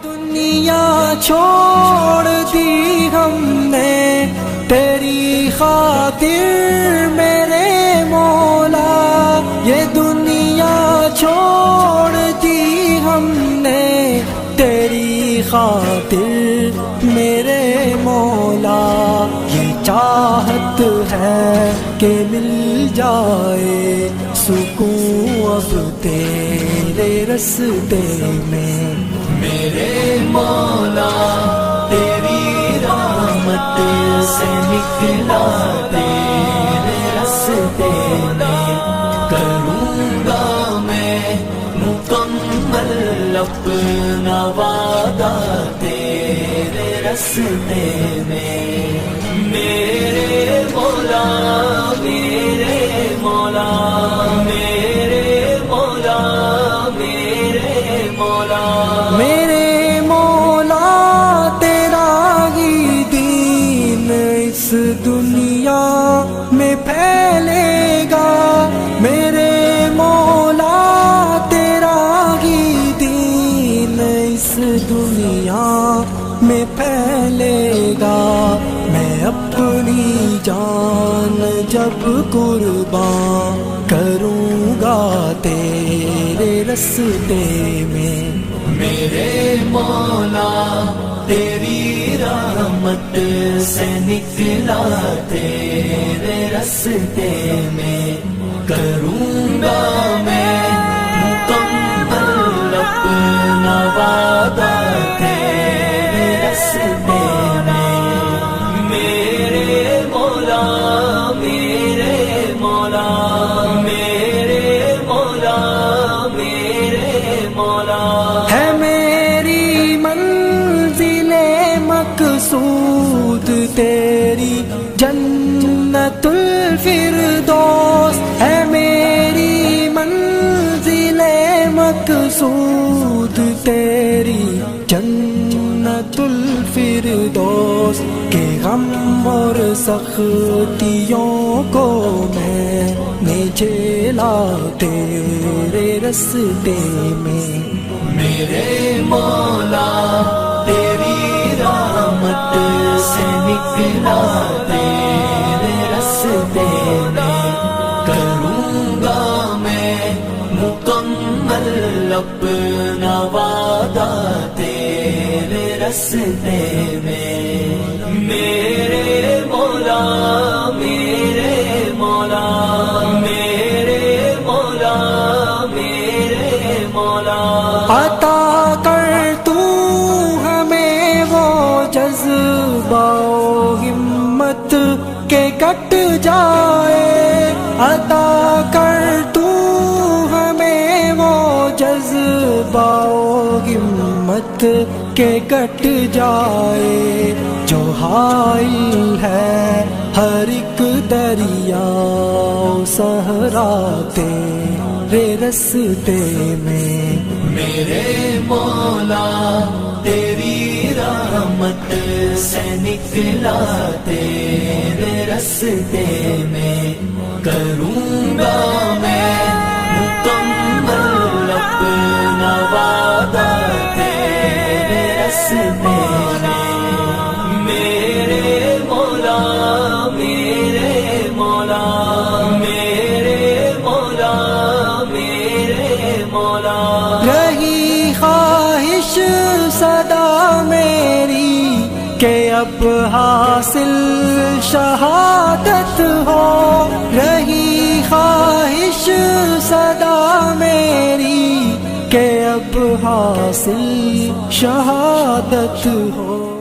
دنیا چھوڑ دی ہم نے تیری خاطر میرے مولا، یہ دنیا چھوڑ دی ہم نے تیری خاطر میرے مولا، یہ چاہت ہے کہ مل جائے سکون اب تیرے رستے میں میرے مولا، تیری رحمت سے نکلا تیرے رستے میں، کروں گا میں مکمل اپنا وعدہ تیرے رستے میں میرے مولا، میرے مولا، میرے مولا، میرے مولا، میرے مولا، تیرا ہی دین اس دنیا میں پھیلے گا، میرے مولا تیرا ہی دین اس دنیا میں پھیلے گا، میں اپنی جان جب قربان کروں گا تیرے رستے میں میرے مولا، تیری رحمت سے نکلا تیرے رستے میں، کروں گا میں مکمل اپنا وعدہ تیرے رستے میں میرے مولا، میرے مولا، میرے مولا، میرے مولا، ہے میری منزل مقصود تیری جنت الفردوس، ہے میری منزل مقصود تیری جنت الفردوس، کہ غم اور سختیوں کو میں نے جھیلا تیرے رستے میں میرے مولا، تیری رحمت سے نکلا تیرے رستے میں، کروں گا میں مکمل اپنا وعدہ تیرے رستے میں میرے مولا، میرے مولا، میرے مولا، میرے مولا، عطا کر تو ہمیں وہ جذبہ و ہمت کہ کٹ جائے، عطا کر تو ہمیں وہ جذبہ و ہمت کہ کٹ جائے، جو حائل ہے ہر ایک دریا صحرا تیرے رستے میں میرے مولا، تیری رحمت سے نکلا تیرے رستے میں، کروں گا میں مکمل اپنا وعدہ تیرے رستے میں میرے مولا، میرے مولا، میرے مولا، میرے مولا، رہی خواہش صدا میری کہ اب حاصل شہادت ہو، رہی خواہش صدا میری کہ اب حاصل شہادت ہو۔